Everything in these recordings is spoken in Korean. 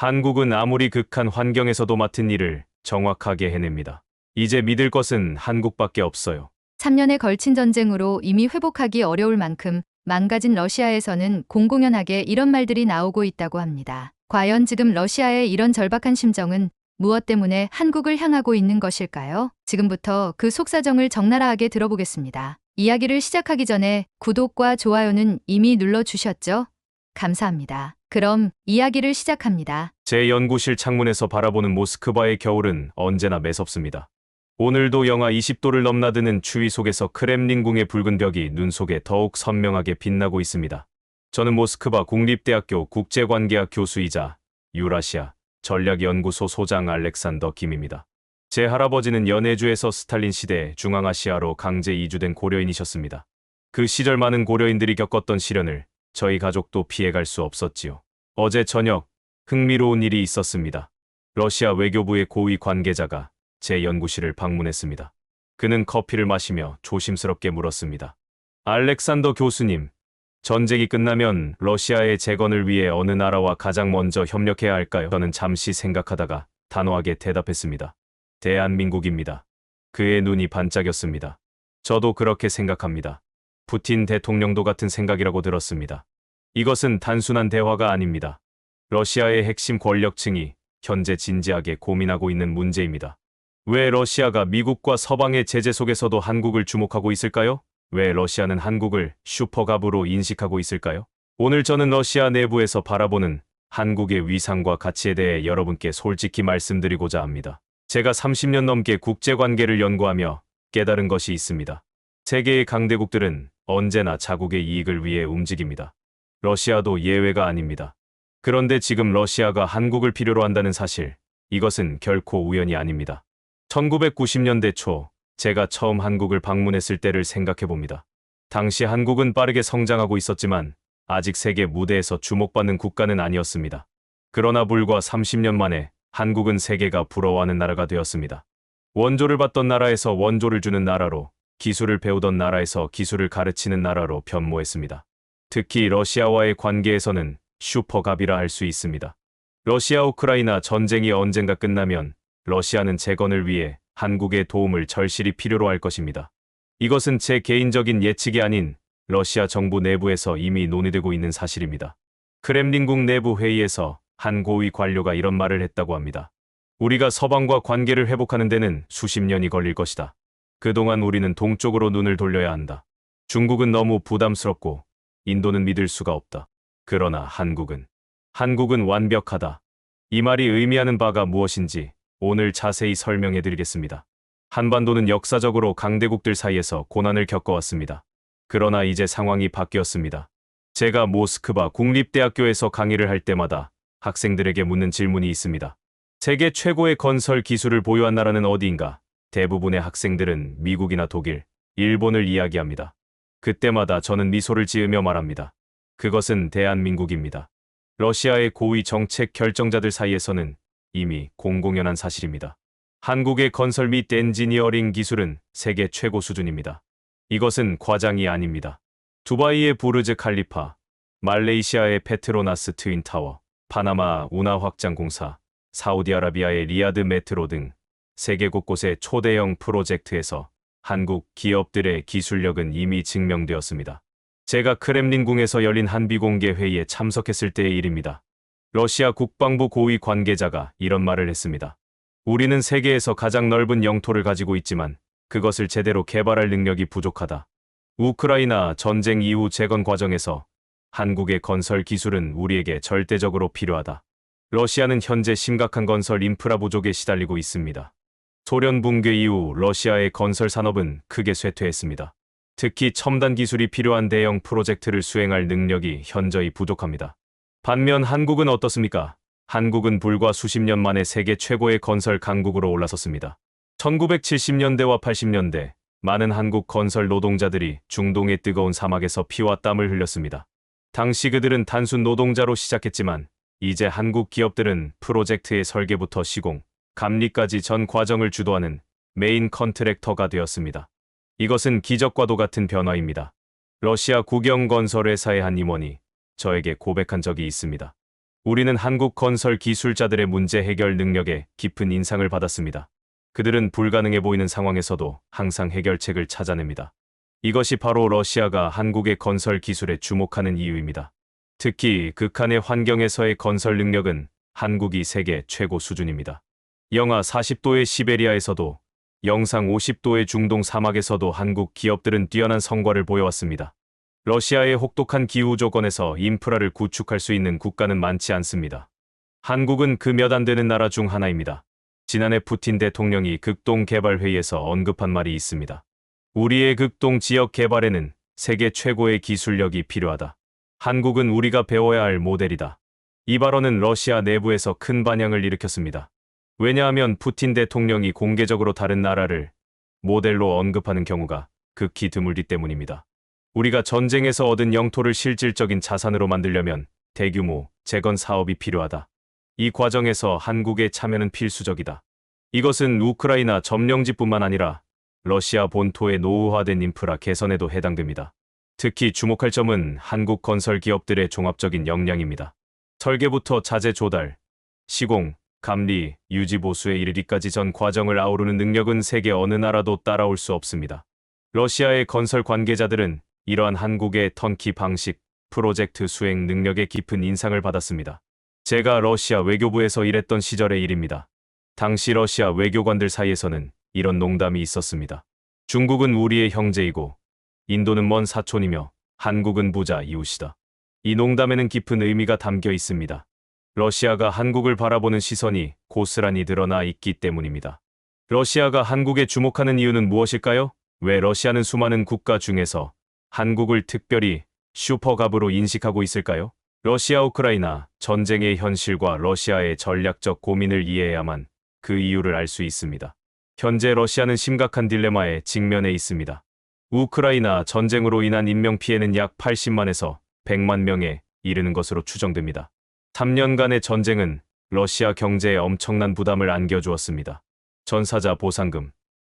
한국은 아무리 극한 환경에서도 맡은 일을 정확하게 해냅니다. 이제 믿을 것은 한국밖에 없어요. 3년에 걸친 전쟁으로 이미 회복하기 어려울 만큼 망가진 러시아에서는 공공연하게 이런 말들이 나오고 있다고 합니다. 과연 지금 러시아의 이런 절박한 심정은 무엇 때문에 한국을 향하고 있는 것일까요? 지금부터 그 속사정을 적나라하게 들어보겠습니다. 이야기를 시작하기 전에 구독과 좋아요는 이미 눌러주셨죠? 감사합니다. 그럼 이야기를 시작합니다. 제 연구실 창문에서 바라보는 모스크바의 겨울은 언제나 매섭습니다. 오늘도 영하 20도를 넘나드는 추위 속에서 크렘린궁의 붉은 벽이 눈 속에 더욱 선명하게 빛나고 있습니다. 저는 모스크바 국립대학교 국제관계학 교수이자 유라시아 전략연구소 소장 알렉산더 김입니다. 제 할아버지는 연해주에서 스탈린 시대에 중앙아시아로 강제 이주된 고려인이셨습니다. 그 시절 많은 고려인들이 겪었던 시련을 저희 가족도 피해갈 수 없었지요. 어제 저녁 흥미로운 일이 있었습니다. 러시아 외교부의 고위 관계자가 제 연구실을 방문했습니다. 그는 커피를 마시며 조심스럽게 물었습니다. 알렉산더 교수님, 전쟁이 끝나면 러시아의 재건을 위해 어느 나라와 가장 먼저 협력해야 할까요? 저는 잠시 생각하다가 단호하게 대답했습니다. 대한민국입니다. 그의 눈이 반짝였습니다. 저도 그렇게 생각합니다. 푸틴 대통령도 같은 생각이라고 들었습니다. 이것은 단순한 대화가 아닙니다. 러시아의 핵심 권력층이 현재 진지하게 고민하고 있는 문제입니다. 왜 러시아가 미국과 서방의 제재 속에서도 한국을 주목하고 있을까요? 왜 러시아는 한국을 슈퍼갑으로 인식하고 있을까요? 오늘 저는 러시아 내부에서 바라보는 한국의 위상과 가치에 대해 여러분께 솔직히 말씀드리고자 합니다. 제가 30년 넘게 국제관계를 연구하며 깨달은 것이 있습니다. 세계의 강대국들은 언제나 자국의 이익을 위해 움직입니다. 러시아도 예외가 아닙니다. 그런데 지금 러시아가 한국을 필요로 한다는 사실, 이것은 결코 우연이 아닙니다. 1990년대 초 제가 처음 한국을 방문했을 때를 생각해 봅니다. 당시 한국은 빠르게 성장하고 있었지만 아직 세계 무대에서 주목받는 국가는 아니었습니다. 그러나 불과 30년 만에 한국은 세계가 부러워하는 나라가 되었습니다. 원조를 받던 나라에서 원조를 주는 나라로, 기술을 배우던 나라에서 기술을 가르치는 나라로 변모했습니다. 특히 러시아와의 관계에서는 슈퍼갑이라 할 수 있습니다. 러시아 우크라이나 전쟁이 언젠가 끝나면 러시아는 재건을 위해 한국의 도움을 절실히 필요로 할 것입니다. 이것은 제 개인적인 예측이 아닌 러시아 정부 내부에서 이미 논의되고 있는 사실입니다. 크렘린궁 내부 회의에서 한 고위 관료가 이런 말을 했다고 합니다. 우리가 서방과 관계를 회복하는 데는 수십 년이 걸릴 것이다. 그동안 우리는 동쪽으로 눈을 돌려야 한다. 중국은 너무 부담스럽고 인도는 믿을 수가 없다. 그러나 한국은 완벽하다. 이 말이 의미하는 바가 무엇인지 오늘 자세히 설명해 드리겠습니다. 한반도는 역사적으로 강대국들 사이에서 고난을 겪어왔습니다. 그러나 이제 상황이 바뀌었습니다. 제가 모스크바 국립대학교에서 강의를 할 때마다 학생들에게 묻는 질문이 있습니다. 세계 최고의 건설 기술을 보유한 나라는 어디인가? 대부분의 학생들은 미국이나 독일, 일본을 이야기합니다. 그때마다 저는 미소를 지으며 말합니다. 그것은 대한민국입니다. 러시아의 고위 정책 결정자들 사이에서는 이미 공공연한 사실입니다. 한국의 건설 및 엔지니어링 기술은 세계 최고 수준입니다. 이것은 과장이 아닙니다. 두바이의 부르즈 칼리파, 말레이시아의 페트로나스 트윈타워, 파나마 운하 확장 공사, 사우디아라비아의 리야드 메트로 등 세계 곳곳의 초대형 프로젝트에서 한국 기업들의 기술력은 이미 증명되었습니다. 제가 크렘린궁에서 열린 한비공개 회의에 참석했을 때의 일입니다. 러시아 국방부 고위 관계자가 이런 말을 했습니다. 우리는 세계에서 가장 넓은 영토를 가지고 있지만 그것을 제대로 개발할 능력이 부족하다. 우크라이나 전쟁 이후 재건 과정에서 한국의 건설 기술은 우리에게 절대적으로 필요하다. 러시아는 현재 심각한 건설 인프라 부족에 시달리고 있습니다. 소련 붕괴 이후 러시아의 건설 산업은 크게 쇠퇴했습니다. 특히 첨단 기술이 필요한 대형 프로젝트를 수행할 능력이 현저히 부족합니다. 반면 한국은 어떻습니까? 한국은 불과 수십 년 만에 세계 최고의 건설 강국으로 올라섰습니다. 1970년대와 80년대, 많은 한국 건설 노동자들이 중동의 뜨거운 사막에서 피와 땀을 흘렸습니다. 당시 그들은 단순 노동자로 시작했지만 이제 한국 기업들은 프로젝트의 설계부터 시공, 감리까지 전 과정을 주도하는 메인 컨트랙터가 되었습니다. 이것은 기적과도 같은 변화입니다. 러시아 국영건설회사의 한 임원이 저에게 고백한 적이 있습니다. 우리는 한국 건설 기술자들의 문제 해결 능력에 깊은 인상을 받았습니다. 그들은 불가능해 보이는 상황에서도 항상 해결책을 찾아냅니다. 이것이 바로 러시아가 한국의 건설 기술에 주목하는 이유입니다. 특히 극한의 환경에서의 건설 능력은 한국이 세계 최고 수준입니다. 영하 40도의 시베리아에서도 영상 50도의 중동 사막에서도 한국 기업들은 뛰어난 성과를 보여왔습니다. 러시아의 혹독한 기후 조건에서 인프라를 구축할 수 있는 국가는 많지 않습니다. 한국은 그 몇 안 되는 나라 중 하나입니다. 지난해 푸틴 대통령이 극동 개발 회의에서 언급한 말이 있습니다. 우리의 극동 지역 개발에는 세계 최고의 기술력이 필요하다. 한국은 우리가 배워야 할 모델이다. 이 발언은 러시아 내부에서 큰 반향을 일으켰습니다. 왜냐하면 푸틴 대통령이 공개적으로 다른 나라를 모델로 언급하는 경우가 극히 드물기 때문입니다. 우리가 전쟁에서 얻은 영토를 실질적인 자산으로 만들려면 대규모 재건 사업이 필요하다. 이 과정에서 한국의 참여는 필수적이다. 이것은 우크라이나 점령지뿐만 아니라 러시아 본토의 노후화된 인프라 개선에도 해당됩니다. 특히 주목할 점은 한국 건설 기업들의 종합적인 역량입니다. 설계부터 자재 조달, 시공, 감리, 유지 보수에 이르기까지 전 과정을 아우르는 능력은 세계 어느 나라도 따라올 수 없습니다. 러시아의 건설 관계자들은 이러한 한국의 턴키 방식, 프로젝트 수행 능력에 깊은 인상을 받았습니다. 제가 러시아 외교부에서 일했던 시절의 일입니다. 당시 러시아 외교관들 사이에서는 이런 농담이 있었습니다. 중국은 우리의 형제이고 인도는 먼 사촌이며 한국은 부자 이웃이다. 이 농담에는 깊은 의미가 담겨 있습니다. 러시아가 한국을 바라보는 시선이 고스란히 드러나 있기 때문입니다. 러시아가 한국에 주목하는 이유는 무엇일까요? 왜 러시아는 수많은 국가 중에서 한국을 특별히 슈퍼갑으로 인식하고 있을까요? 러시아 우크라이나 전쟁의 현실과 러시아의 전략적 고민을 이해해야만 그 이유를 알 수 있습니다. 현재 러시아는 심각한 딜레마에 직면해 있습니다. 우크라이나 전쟁으로 인한 인명피해는 약 80만에서 100만 명에 이르는 것으로 추정됩니다. 3년간의 전쟁은 러시아 경제에 엄청난 부담을 안겨주었습니다. 전사자 보상금,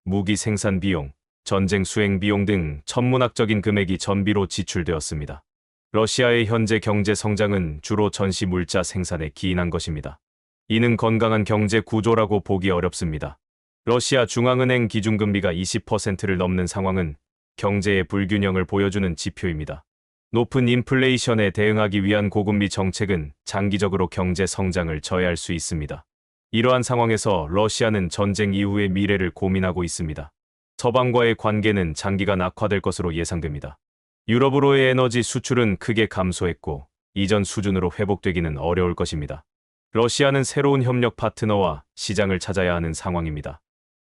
무기 생산 비용, 전쟁 수행 비용 등 천문학적인 금액이 전비로 지출되었습니다. 러시아의 현재 경제 성장은 주로 전시 물자 생산에 기인한 것입니다. 이는 건강한 경제 구조라고 보기 어렵습니다. 러시아 중앙은행 기준금리가 20%를 넘는 상황은 경제의 불균형을 보여주는 지표입니다. 높은 인플레이션에 대응하기 위한 고금리 정책은 장기적으로 경제 성장을 저해할 수 있습니다. 이러한 상황에서 러시아는 전쟁 이후의 미래를 고민하고 있습니다. 서방과의 관계는 장기간 악화될 것으로 예상됩니다. 유럽으로의 에너지 수출은 크게 감소했고 이전 수준으로 회복되기는 어려울 것입니다. 러시아는 새로운 협력 파트너와 시장을 찾아야 하는 상황입니다.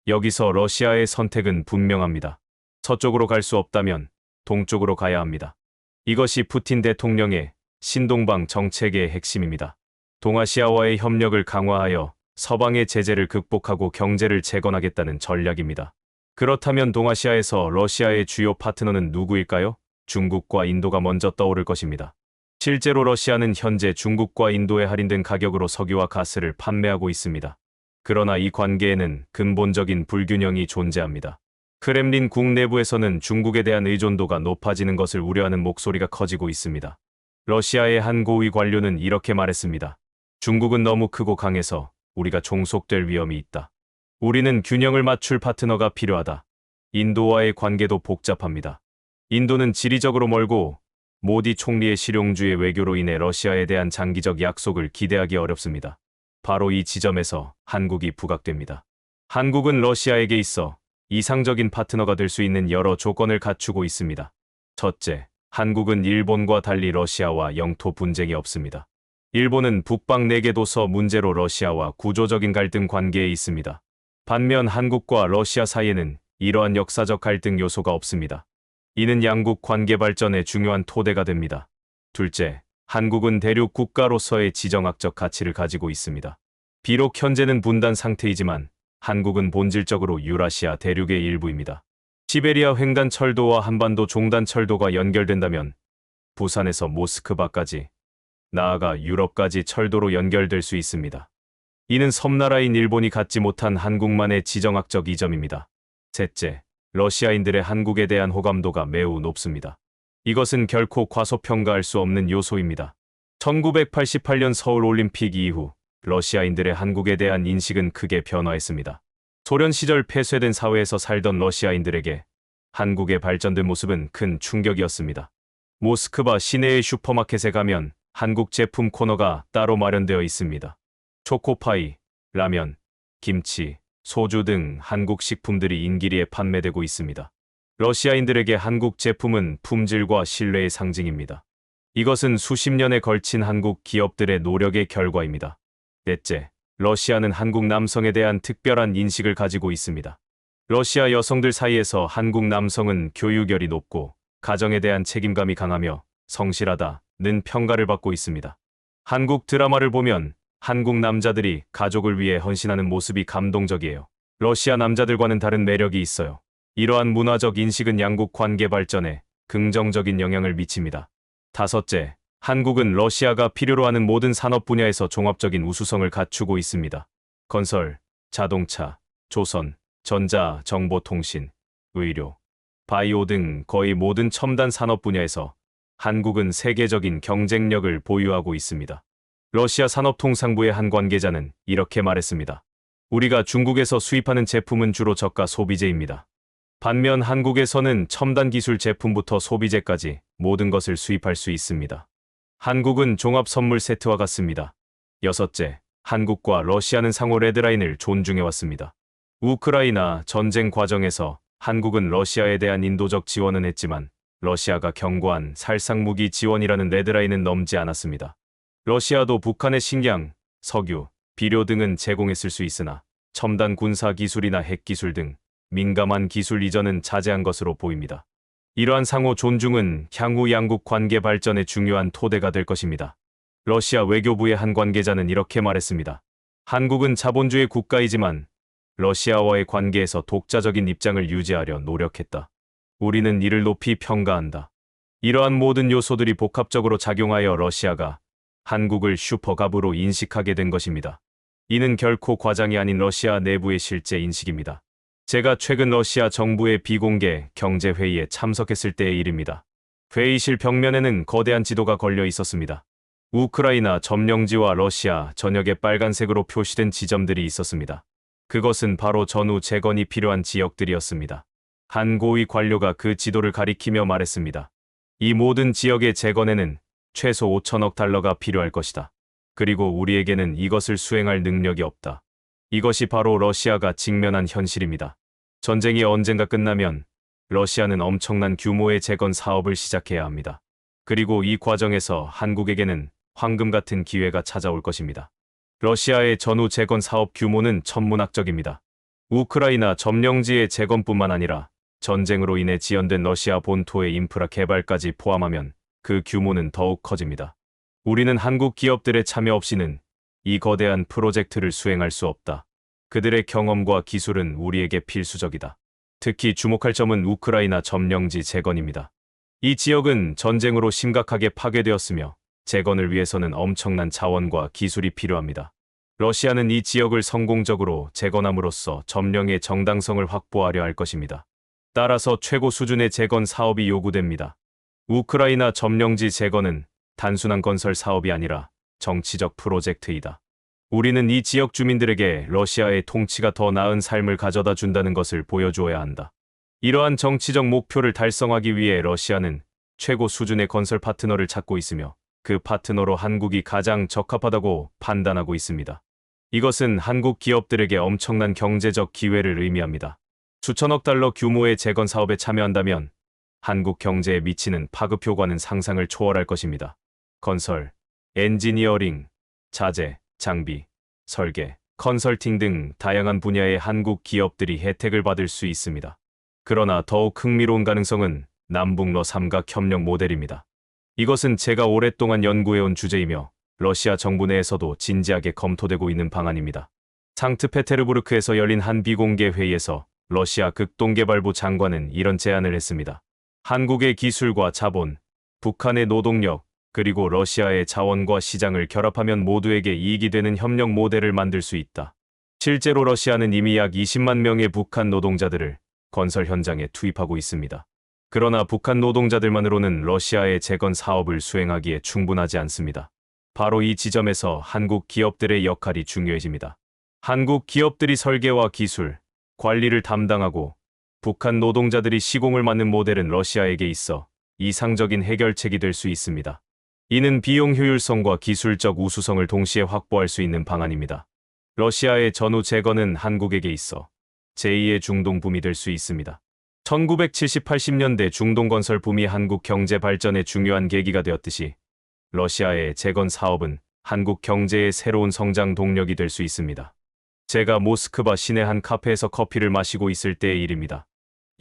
여기서 러시아의 선택은 분명합니다. 서쪽으로 갈 수 없다면 동쪽으로 가야 합니다. 이것이 푸틴 대통령의 신동방 정책의 핵심입니다. 동아시아와의 협력을 강화하여 서방의 제재를 극복하고 경제를 재건하겠다는 전략입니다. 그렇다면 동아시아에서 러시아의 주요 파트너는 누구일까요? 중국과 인도가 먼저 떠오를 것입니다. 실제로 러시아는 현재 중국과 인도에 할인된 가격으로 석유와 가스를 판매하고 있습니다. 그러나 이 관계에는 근본적인 불균형이 존재합니다. 크렘린 국 내부에서는 중국에 대한 의존도가 높아지는 것을 우려하는 목소리가 커지고 있습니다. 러시아의 한 고위 관료는 이렇게 말했습니다. 중국은 너무 크고 강해서 우리가 종속될 위험이 있다. 우리는 균형을 맞출 파트너가 필요하다. 인도와의 관계도 복잡합니다. 인도는 지리적으로 멀고 모디 총리의 실용주의 외교로 인해 러시아에 대한 장기적 약속을 기대하기 어렵습니다. 바로 이 지점에서 한국이 부각됩니다. 한국은 러시아에게 있어 이상적인 파트너가 될 수 있는 여러 조건을 갖추고 있습니다. 첫째, 한국은 일본과 달리 러시아와 영토 분쟁이 없습니다. 일본은 북방 4개 도서 문제로 러시아와 구조적인 갈등 관계에 있습니다. 반면 한국과 러시아 사이에는 이러한 역사적 갈등 요소가 없습니다. 이는 양국 관계 발전에 중요한 토대가 됩니다. 둘째, 한국은 대륙 국가로서의 지정학적 가치를 가지고 있습니다. 비록 현재는 분단 상태이지만 한국은 본질적으로 유라시아 대륙의 일부입니다. 시베리아 횡단 철도와 한반도 종단 철도가 연결된다면 부산에서 모스크바까지, 나아가 유럽까지 철도로 연결될 수 있습니다. 이는 섬나라인 일본이 갖지 못한 한국만의 지정학적 이점입니다. 셋째, 러시아인들의 한국에 대한 호감도가 매우 높습니다. 이것은 결코 과소평가할 수 없는 요소입니다. 1988년 서울 올림픽 이후 러시아인들의 한국에 대한 인식은 크게 변화했습니다. 소련 시절 폐쇄된 사회에서 살던 러시아인들에게 한국의 발전된 모습은 큰 충격이었습니다. 모스크바 시내의 슈퍼마켓에 가면 한국 제품 코너가 따로 마련되어 있습니다. 초코파이, 라면, 김치, 소주 등 한국 식품들이 인기리에 판매되고 있습니다. 러시아인들에게 한국 제품은 품질과 신뢰의 상징입니다. 이것은 수십 년에 걸친 한국 기업들의 노력의 결과입니다. 넷째, 러시아는 한국 남성에 대한 특별한 인식을 가지고 있습니다. 러시아 여성들 사이에서 한국 남성은 교육열이 높고 가정에 대한 책임감이 강하며 성실하다는 평가를 받고 있습니다. 한국 드라마를 보면 한국 남자들이 가족을 위해 헌신하는 모습이 감동적이에요. 러시아 남자들과는 다른 매력이 있어요. 이러한 문화적 인식은 양국 관계 발전에 긍정적인 영향을 미칩니다. 다섯째, 한국은 러시아가 필요로 하는 모든 산업 분야에서 종합적인 우수성을 갖추고 있습니다. 건설, 자동차, 조선, 전자, 정보통신, 의료, 바이오 등 거의 모든 첨단 산업 분야에서 한국은 세계적인 경쟁력을 보유하고 있습니다. 러시아 산업통상부의 한 관계자는 이렇게 말했습니다. 우리가 중국에서 수입하는 제품은 주로 저가 소비재입니다. 반면 한국에서는 첨단 기술 제품부터 소비재까지 모든 것을 수입할 수 있습니다. 한국은 종합 선물 세트와 같습니다. 여섯째, 한국과 러시아는 상호 레드라인을 존중해왔습니다. 우크라이나 전쟁 과정에서 한국은 러시아에 대한 인도적 지원은 했지만 러시아가 경고한 살상무기 지원이라는 레드라인은 넘지 않았습니다. 러시아도 북한의 식량, 석유, 비료 등은 제공했을 수 있으나 첨단 군사 기술이나 핵기술 등 민감한 기술 이전은 자제한 것으로 보입니다. 이러한 상호 존중은 향후 양국 관계 발전에 중요한 토대가 될 것입니다. 러시아 외교부의 한 관계자는 이렇게 말했습니다. 한국은 자본주의 국가이지만 러시아와의 관계에서 독자적인 입장을 유지하려 노력했다. 우리는 이를 높이 평가한다. 이러한 모든 요소들이 복합적으로 작용하여 러시아가 한국을 슈퍼갑으로 인식하게 된 것입니다. 이는 결코 과장이 아닌 러시아 내부의 실제 인식입니다. 제가 최근 러시아 정부의 비공개 경제회의에 참석했을 때의 일입니다. 회의실 벽면에는 거대한 지도가 걸려 있었습니다. 우크라이나 점령지와 러시아 전역에 빨간색으로 표시된 지점들이 있었습니다. 그것은 바로 전후 재건이 필요한 지역들이었습니다. 한 고위 관료가 그 지도를 가리키며 말했습니다. 이 모든 지역의 재건에는 최소 5천억 달러가 필요할 것이다. 그리고 우리에게는 이것을 수행할 능력이 없다. 이것이 바로 러시아가 직면한 현실입니다. 전쟁이 언젠가 끝나면 러시아는 엄청난 규모의 재건 사업을 시작해야 합니다. 그리고 이 과정에서 한국에게는 황금 같은 기회가 찾아올 것입니다. 러시아의 전후 재건 사업 규모는 천문학적입니다. 우크라이나 점령지의 재건뿐만 아니라 전쟁으로 인해 지연된 러시아 본토의 인프라 개발까지 포함하면 그 규모는 더욱 커집니다. 우리는 한국 기업들의 참여 없이는 이 거대한 프로젝트를 수행할 수 없다. 그들의 경험과 기술은 우리에게 필수적이다. 특히 주목할 점은 우크라이나 점령지 재건입니다. 이 지역은 전쟁으로 심각하게 파괴되었으며 재건을 위해서는 엄청난 자원과 기술이 필요합니다. 러시아는 이 지역을 성공적으로 재건함으로써 점령의 정당성을 확보하려 할 것입니다. 따라서 최고 수준의 재건 사업이 요구됩니다. 우크라이나 점령지 재건은 단순한 건설 사업이 아니라 정치적 프로젝트이다. 우리는 이 지역 주민들에게 러시아의 통치가 더 나은 삶을 가져다 준다는 것을 보여주어야 한다. 이러한 정치적 목표를 달성하기 위해 러시아는 최고 수준의 건설 파트너를 찾고 있으며 그 파트너로 한국이 가장 적합하다고 판단하고 있습니다. 이것은 한국 기업들에게 엄청난 경제적 기회를 의미합니다. 수천억 달러 규모의 재건 사업에 참여한다면 한국 경제에 미치는 파급 효과는 상상을 초월할 것입니다. 건설, 엔지니어링, 자재, 장비, 설계, 컨설팅 등 다양한 분야의 한국 기업들이 혜택을 받을 수 있습니다. 그러나 더욱 흥미로운 가능성은 남북러 삼각협력 모델입니다. 이것은 제가 오랫동안 연구해온 주제이며 러시아 정부 내에서도 진지하게 검토되고 있는 방안입니다. 상트페테르부르크에서 열린 한 비공개 회의에서 러시아 극동개발부 장관은 이런 제안을 했습니다. 한국의 기술과 자본, 북한의 노동력, 그리고 러시아의 자원과 시장을 결합하면 모두에게 이익이 되는 협력 모델을 만들 수 있다. 실제로 러시아는 이미 약 20만 명의 북한 노동자들을 건설 현장에 투입하고 있습니다. 그러나 북한 노동자들만으로는 러시아의 재건 사업을 수행하기에 충분하지 않습니다. 바로 이 지점에서 한국 기업들의 역할이 중요해집니다. 한국 기업들이 설계와 기술, 관리를 담당하고 북한 노동자들이 시공을 맡는 모델은 러시아에게 있어 이상적인 해결책이 될 수 있습니다. 이는 비용 효율성과 기술적 우수성을 동시에 확보할 수 있는 방안입니다. 러시아의 전후 재건은 한국에게 있어 제2의 중동 붐이 될 수 있습니다. 1970-80년대 중동 건설 붐이 한국 경제 발전의 중요한 계기가 되었듯이 러시아의 재건 사업은 한국 경제의 새로운 성장 동력이 될 수 있습니다. 제가 모스크바 시내 한 카페에서 커피를 마시고 있을 때의 일입니다.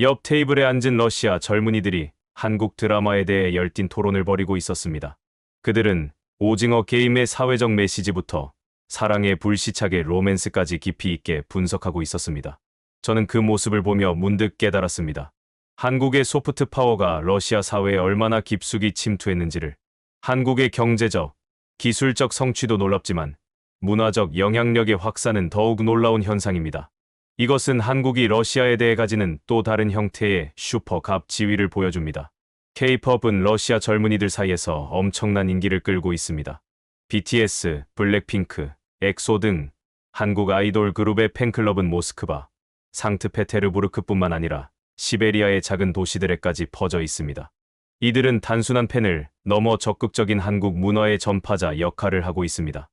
옆 테이블에 앉은 러시아 젊은이들이 한국 드라마에 대해 열띤 토론을 벌이고 있었습니다. 그들은 오징어 게임의 사회적 메시지부터 사랑의 불시착의 로맨스까지 깊이 있게 분석하고 있었습니다. 저는 그 모습을 보며 문득 깨달았습니다. 한국의 소프트 파워가 러시아 사회에 얼마나 깊숙이 침투했는지를. 한국의 경제적, 기술적 성취도 놀랍지만 문화적 영향력의 확산은 더욱 놀라운 현상입니다. 이것은 한국이 러시아에 대해 가지는 또 다른 형태의 슈퍼갑 지위를 보여줍니다. K-팝은 러시아 젊은이들 사이에서 엄청난 인기를 끌고 있습니다. BTS, 블랙핑크, 엑소 등 한국 아이돌 그룹의 팬클럽은 모스크바, 상트페테르부르크뿐만 아니라 시베리아의 작은 도시들에까지 퍼져 있습니다. 이들은 단순한 팬을 넘어 적극적인 한국 문화의 전파자 역할을 하고 있습니다.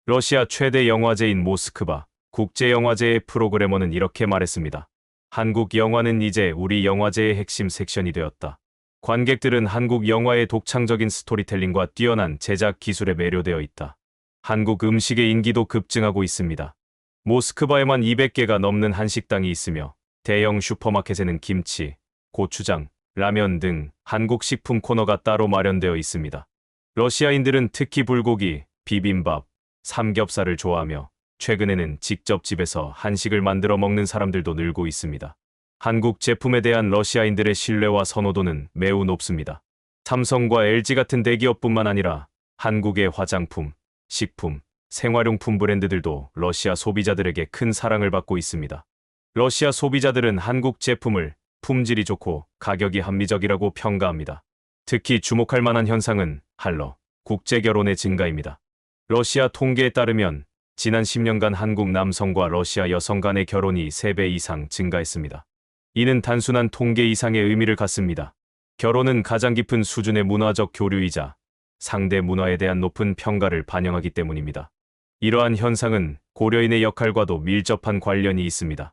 러시아 최대 영화제인 모스크바 국제영화제의 프로그래머는 이렇게 말했습니다. 한국 영화는 이제 우리 영화제의 핵심 섹션이 되었다. 관객들은 한국 영화의 독창적인 스토리텔링과 뛰어난 제작 기술에 매료되어 있다. 한국 음식의 인기도 급증하고 있습니다. 모스크바에만 200개가 넘는 한식당이 있으며 대형 슈퍼마켓에는 김치, 고추장, 라면 등 한국 식품 코너가 따로 마련되어 있습니다. 러시아인들은 특히 불고기, 비빔밥, 삼겹살을 좋아하며 최근에는 직접 집에서 한식을 만들어 먹는 사람들도 늘고 있습니다. 한국 제품에 대한 러시아인들의 신뢰와 선호도는 매우 높습니다. 삼성과 LG 같은 대기업뿐만 아니라 한국의 화장품, 식품, 생활용품 브랜드들도 러시아 소비자들에게 큰 사랑을 받고 있습니다. 러시아 소비자들은 한국 제품을 품질이 좋고 가격이 합리적이라고 평가합니다. 특히 주목할 만한 현상은 할러, 국제결혼의 증가입니다. 러시아 통계에 따르면 지난 10년간 한국 남성과 러시아 여성 간의 결혼이 3배 이상 증가했습니다. 이는 단순한 통계 이상의 의미를 갖습니다. 결혼은 가장 깊은 수준의 문화적 교류이자 상대 문화에 대한 높은 평가를 반영하기 때문입니다. 이러한 현상은 고려인의 역할과도 밀접한 관련이 있습니다.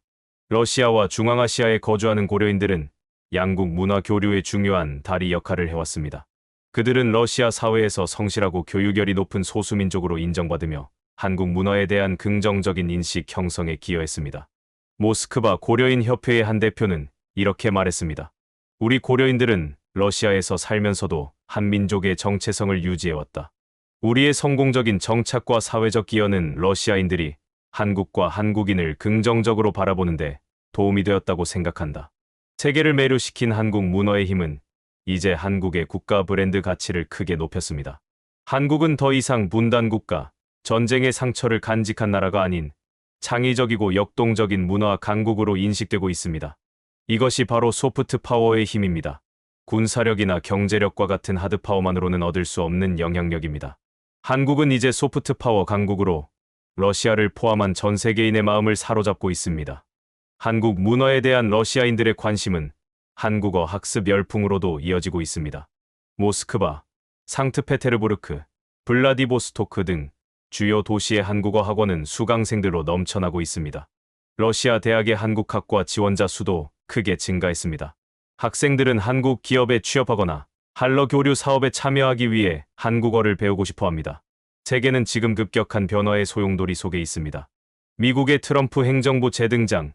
러시아와 중앙아시아에 거주하는 고려인들은 양국 문화 교류의 중요한 다리 역할을 해왔습니다. 그들은 러시아 사회에서 성실하고 교육열이 높은 소수민족으로 인정받으며 한국 문화에 대한 긍정적인 인식 형성에 기여했습니다. 모스크바 고려인 협회의 한 대표는 이렇게 말했습니다. 우리 고려인들은 러시아에서 살면서도 한민족의 정체성을 유지해왔다. 우리의 성공적인 정착과 사회적 기여는 러시아인들이 한국과 한국인을 긍정적으로 바라보는데 도움이 되었다고 생각한다. 세계를 매료시킨 한국 문화의 힘은 이제 한국의 국가 브랜드 가치를 크게 높였습니다. 한국은 더 이상 분단국가, 전쟁의 상처를 간직한 나라가 아닌 창의적이고 역동적인 문화 강국으로 인식되고 있습니다. 이것이 바로 소프트 파워의 힘입니다. 군사력이나 경제력과 같은 하드파워만으로는 얻을 수 없는 영향력입니다. 한국은 이제 소프트 파워 강국으로 러시아를 포함한 전 세계인의 마음을 사로잡고 있습니다. 한국 문화에 대한 러시아인들의 관심은 한국어 학습 열풍으로도 이어지고 있습니다. 모스크바, 상트페테르부르크, 블라디보스토크 등 주요 도시의 한국어 학원은 수강생들로 넘쳐나고 있습니다. 러시아 대학의 한국학과 지원자 수도 크게 증가했습니다. 학생들은 한국 기업에 취업하거나 한러 교류 사업에 참여하기 위해 한국어를 배우고 싶어 합니다. 세계는 지금 급격한 변화의 소용돌이 속에 있습니다. 미국의 트럼프 행정부 재등장,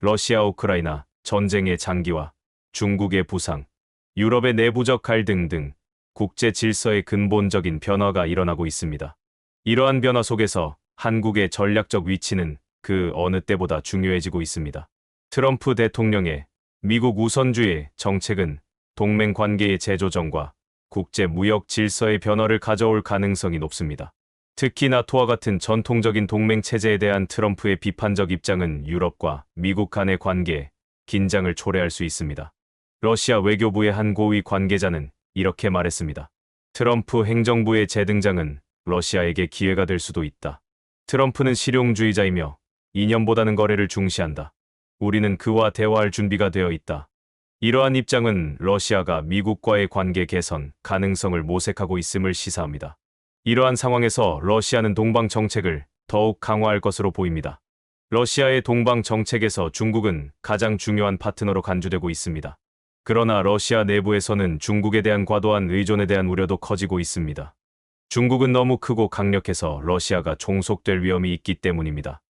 러시아 우크라이나 전쟁의 장기화, 중국의 부상, 유럽의 내부적 갈등 등 국제 질서의 근본적인 변화가 일어나고 있습니다. 이러한 변화 속에서 한국의 전략적 위치는 그 어느 때보다 중요해지고 있습니다. 트럼프 대통령의 미국 우선주의 정책은 동맹 관계의 재조정과 국제 무역 질서의 변화를 가져올 가능성이 높습니다. 특히 나토와 같은 전통적인 동맹 체제에 대한 트럼프의 비판적 입장은 유럽과 미국 간의 관계에 긴장을 초래할 수 있습니다. 러시아 외교부의 한 고위 관계자는 이렇게 말했습니다. 트럼프 행정부의 재등장은 러시아에게 기회가 될 수도 있다. 트럼프는 실용주의자이며 이념보다는 거래를 중시한다. 우리는 그와 대화할 준비가 되어 있다. 이러한 입장은 러시아가 미국과의 관계 개선 가능성을 모색하고 있음을 시사합니다. 이러한 상황에서 러시아는 동방 정책을 더욱 강화할 것으로 보입니다. 러시아의 동방 정책에서 중국은 가장 중요한 파트너로 간주되고 있습니다. 그러나 러시아 내부에서는 중국에 대한 과도한 의존에 대한 우려도 커지고 있습니다. 중국은 너무 크고 강력해서 러시아가 종속될 위험이 있기 때문입니다.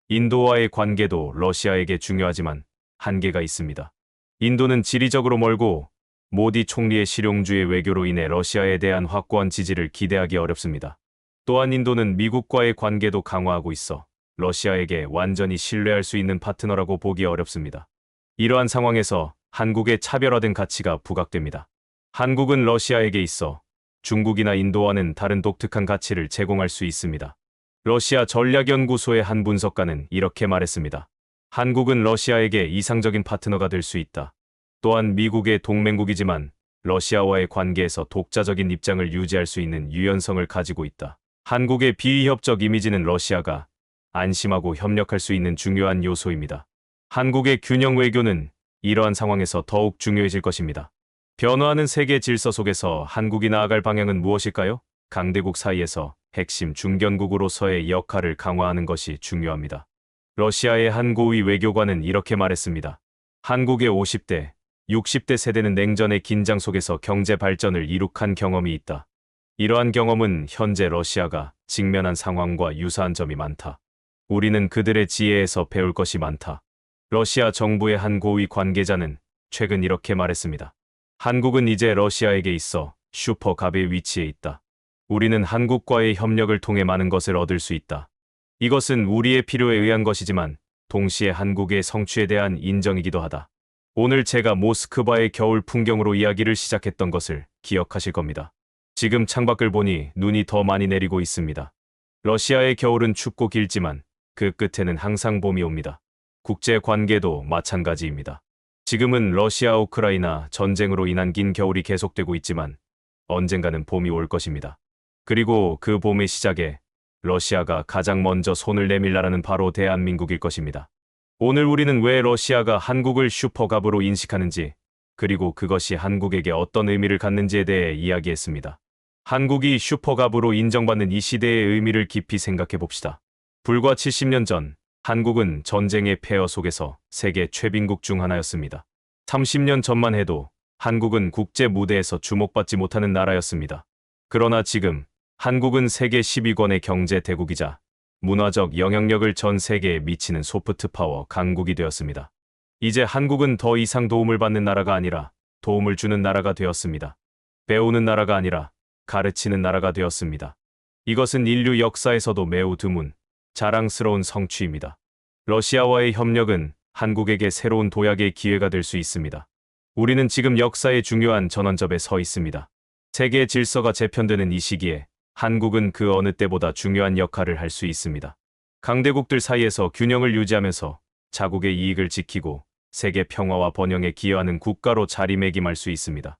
인도와의 관계도 러시아에게 중요하지만 한계가 있습니다. 인도는 지리적으로 멀고 모디 총리의 실용주의 외교로 인해 러시아에 대한 확고한 지지를 기대하기 어렵습니다. 또한 인도는 미국과의 관계도 강화하고 있어 러시아에게 완전히 신뢰할 수 있는 파트너라고 보기 어렵습니다. 이러한 상황에서 한국의 차별화된 가치가 부각됩니다. 한국은 러시아에게 있어 중국이나 인도와는 다른 독특한 가치를 제공할 수 있습니다. 러시아 전략연구소의 한 분석가는 이렇게 말했습니다. 한국은 러시아에게 이상적인 파트너가 될 수 있다. 또한 미국의 동맹국이지만 러시아와의 관계에서 독자적인 입장을 유지할 수 있는 유연성을 가지고 있다. 한국의 비위협적 이미지는 러시아가 안심하고 협력할 수 있는 중요한 요소입니다. 한국의 균형 외교는 이러한 상황에서 더욱 중요해질 것입니다. 변화하는 세계 질서 속에서 한국이 나아갈 방향은 무엇일까요? 강대국 사이에서 핵심 중견국으로서의 역할을 강화하는 것이 중요합니다. 러시아의 한 고위 외교관은 이렇게 말했습니다. 한국의 50대, 60대 세대는 냉전의 긴장 속에서 경제 발전을 이룩한 경험이 있다. 이러한 경험은 현재 러시아가 직면한 상황과 유사한 점이 많다. 우리는 그들의 지혜에서 배울 것이 많다. 러시아 정부의 한 고위 관계자는 최근 이렇게 말했습니다. 한국은 이제 러시아에게 있어 슈퍼갑의 위치에 있다. 우리는 한국과의 협력을 통해 많은 것을 얻을 수 있다. 이것은 우리의 필요에 의한 것이지만 동시에 한국의 성취에 대한 인정이기도 하다. 오늘 제가 모스크바의 겨울 풍경으로 이야기를 시작했던 것을 기억하실 겁니다. 지금 창밖을 보니 눈이 더 많이 내리고 있습니다. 러시아의 겨울은 춥고 길지만 그 끝에는 항상 봄이 옵니다. 국제 관계도 마찬가지입니다. 지금은 러시아 우크라이나 전쟁으로 인한 긴 겨울이 계속되고 있지만 언젠가는 봄이 올 것입니다. 그리고 그 봄의 시작에 러시아가 가장 먼저 손을 내밀 나라는 바로 대한민국일 것입니다. 오늘 우리는 왜 러시아가 한국을 슈퍼갑으로 인식하는지, 그리고 그것이 한국에게 어떤 의미를 갖는지에 대해 이야기했습니다. 한국이 슈퍼갑으로 인정받는 이 시대의 의미를 깊이 생각해 봅시다. 불과 70년 전, 한국은 전쟁의 폐허 속에서 세계 최빈국 중 하나였습니다. 30년 전만 해도 한국은 국제 무대에서 주목받지 못하는 나라였습니다. 그러나 지금 한국은 세계 10위권의 경제 대국이자 문화적 영향력을 전 세계에 미치는 소프트 파워 강국이 되었습니다. 이제 한국은 더 이상 도움을 받는 나라가 아니라 도움을 주는 나라가 되었습니다. 배우는 나라가 아니라 가르치는 나라가 되었습니다. 이것은 인류 역사에서도 매우 드문 자랑스러운 성취입니다. 러시아와의 협력은 한국에게 새로운 도약의 기회가 될 수 있습니다. 우리는 지금 역사의 중요한 전환점에 서 있습니다. 세계 질서가 재편되는 이 시기에 한국은 그 어느 때보다 중요한 역할을 할 수 있습니다. 강대국들 사이에서 균형을 유지하면서 자국의 이익을 지키고 세계 평화와 번영에 기여하는 국가로 자리매김할 수 있습니다.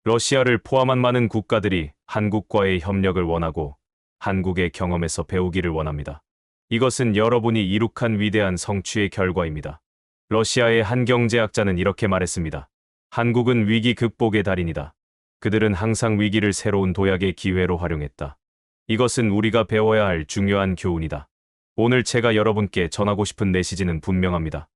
러시아를 포함한 많은 국가들이 한국과의 협력을 원하고 한국의 경험에서 배우기를 원합니다. 이것은 여러분이 이룩한 위대한 성취의 결과입니다. 러시아의 한 경제학자는 이렇게 말했습니다. 한국은 위기 극복의 달인이다. 그들은 항상 위기를 새로운 도약의 기회로 활용했다. 이것은 우리가 배워야 할 중요한 교훈이다. 오늘 제가 여러분께 전하고 싶은 메시지는 분명합니다.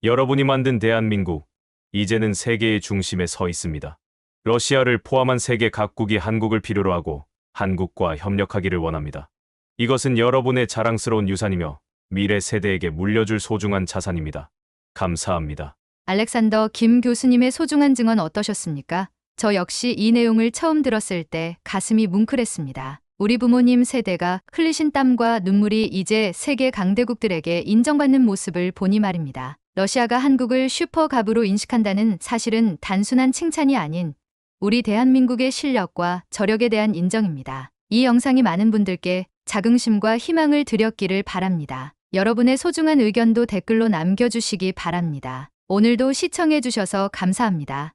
여러분이 만든 대한민국, 이제는 세계의 중심에 서 있습니다. 러시아를 포함한 세계 각국이 한국을 필요로 하고 한국과 협력하기를 원합니다. 이것은 여러분의 자랑스러운 유산이며 미래 세대에게 물려줄 소중한 자산입니다. 감사합니다. 알렉산더 김 교수님의 소중한 증언 어떠셨습니까? 저 역시 이 내용을 처음 들었을 때 가슴이 뭉클했습니다. 우리 부모님 세대가 흘리신 땀과 눈물이 이제 세계 강대국들에게 인정받는 모습을 보니 말입니다. 러시아가 한국을 슈퍼갑으로 인식한다는 사실은 단순한 칭찬이 아닌 우리 대한민국의 실력과 저력에 대한 인정입니다. 이 영상이 많은 분들께 자긍심과 희망을 드렸기를 바랍니다. 여러분의 소중한 의견도 댓글로 남겨주시기 바랍니다. 오늘도 시청해주셔서 감사합니다.